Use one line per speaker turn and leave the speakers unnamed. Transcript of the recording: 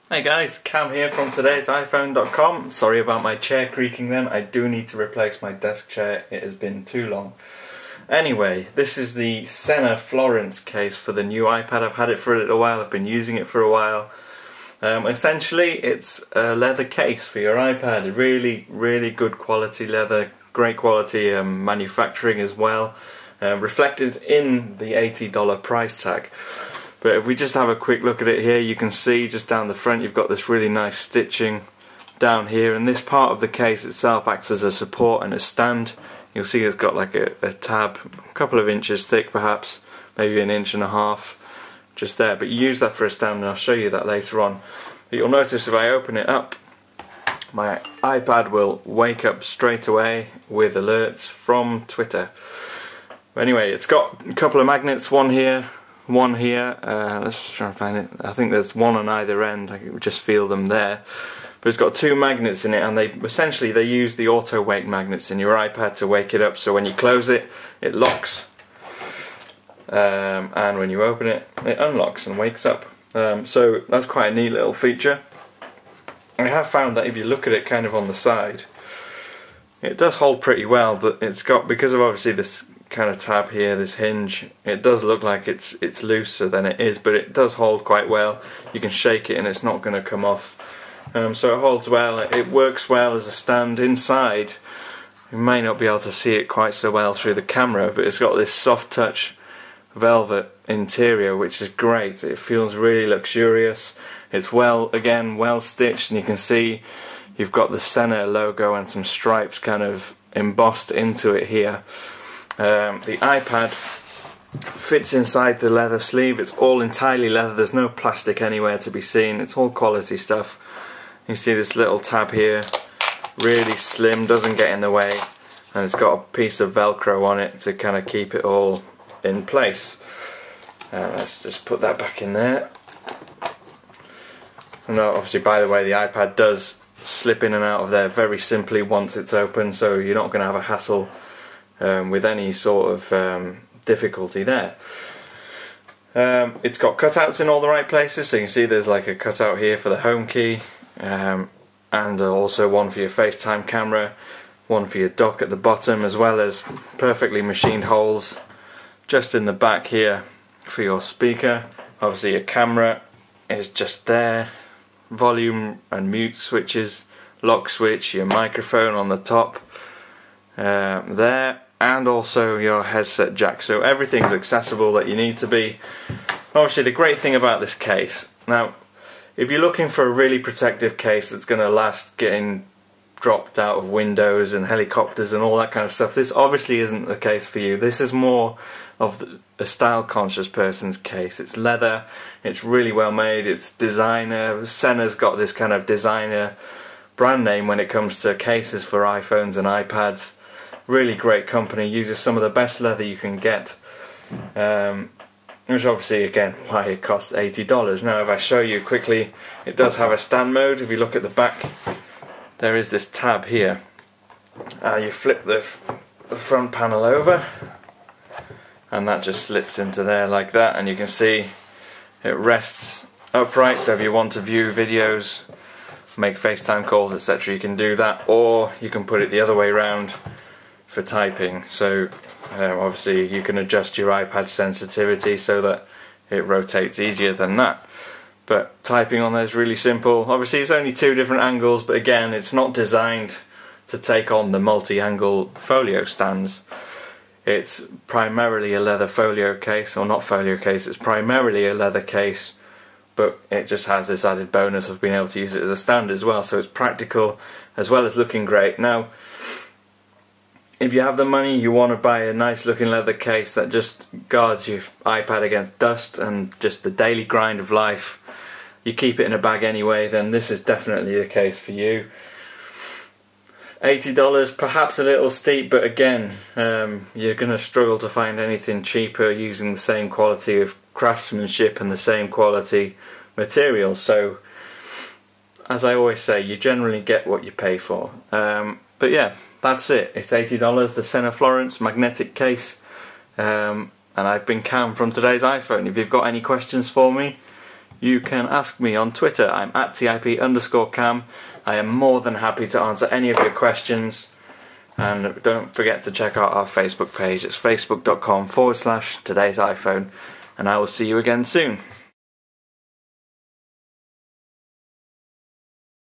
Hey guys, Cam here from TodaysiPhone.com. Sorry about my chair creaking then, I do need to replace my desk chair, it has been too long. Anyway, this is the Sena Florence case for the new iPad. I've had it for a little while, I've been using it for a while. Essentially it's a leather case for your iPad, really good quality leather, great quality manufacturing as well, reflected in the $80 price tag. But if we just have a quick look at it here, you can see just down the front you've got this really nice stitching down here, and this part of the case itself acts as a support and a stand. You'll see it's got like a tab, a couple of inches thick perhaps, maybe an inch and a half just there, but you use that for a stand and I'll show you that later on. But you'll notice if I open it up, my iPad will wake up straight away with alerts from Twitter. But anyway, it's got a couple of magnets, one here, let's try and find it. I think there's one on either end, I can just feel them there. But it's got two magnets in it, and they use the auto wake magnets in your iPad to wake it up, so when you close it, it locks. And when you open it, it unlocks and wakes up. So that's quite a neat little feature. I have found that if you look at it kind of on the side, it does hold pretty well, but it's got, because of obviously this kind of tab here, this hinge, it does look like it's looser than it is, but it does hold quite well. You can shake it and it's not going to come off. So it holds well, it works well as a stand. Inside, you may not be able to see it quite so well through the camera, but it's got this soft touch velvet interior which is great. It feels really luxurious. It's well stitched, and you can see you've got the Sena logo and some stripes kind of embossed into it here. The iPad fits inside the leather sleeve. It's all entirely leather, there's no plastic anywhere to be seen, it's all quality stuff. You see this little tab here, really slim, doesn't get in the way, and it's got a piece of Velcro on it to kind of keep it all in place. Let's just put that back in there. And obviously, by the way, the iPad does slip in and out of there very simply once it's open, so you're not going to have a hassle with any sort of difficulty there. It's got cutouts in all the right places, so you can see there's like a cutout here for the home key, and also one for your FaceTime camera, one for your dock at the bottom, as well as perfectly machined holes just in the back here for your speaker. Obviously your camera is just there, volume and mute switches, lock switch, your microphone on the top there, and also your headset jack, so everything's accessible that you need to be. Obviously the great thing about this case, now if you're looking for a really protective case that's going to last getting dropped out of windows and helicopters and all that kind of stuff, this obviously isn't the case for you. This is more of a style conscious person's case. It's leather, it's really well made, it's designer. Sena's got this kind of designer brand name when it comes to cases for iPhones and iPads. Really great company, uses some of the best leather you can get, which obviously again why it costs $80. Now if I show you quickly, it does have a stand mode. If you look at the back, there is this tab here. You flip the front panel over and that just slips into there like that, and you can see it rests upright, so if you want to view videos, make FaceTime calls, etc., you can do that, or you can put it the other way around for typing. So obviously you can adjust your iPad sensitivity so that it rotates easier than that. But typing on there is really simple. Obviously it's only two different angles, but again it's not designed to take on the multi-angle folio stands. It's primarily a leather folio case, or not folio case, it's primarily a leather case, but it just has this added bonus of being able to use it as a stand as well, so it's practical as well as looking great. Now if you have the money, you want to buy a nice looking leather case that just guards your iPad against dust and just the daily grind of life, you keep it in a bag anyway, then this is definitely the case for you. $80, perhaps a little steep, but again you're going to struggle to find anything cheaper using the same quality of craftsmanship and the same quality materials. So as I always say, you generally get what you pay for. But yeah, that's it. It's $80, the Sena Florence magnetic case, and I've been Cam from Today's iPhone. If you've got any questions for me, you can ask me on Twitter. I'm at TIP_cam. I am more than happy to answer any of your questions. And don't forget to check out our Facebook page. It's facebook.com/todaysiphone. And I will see you again soon.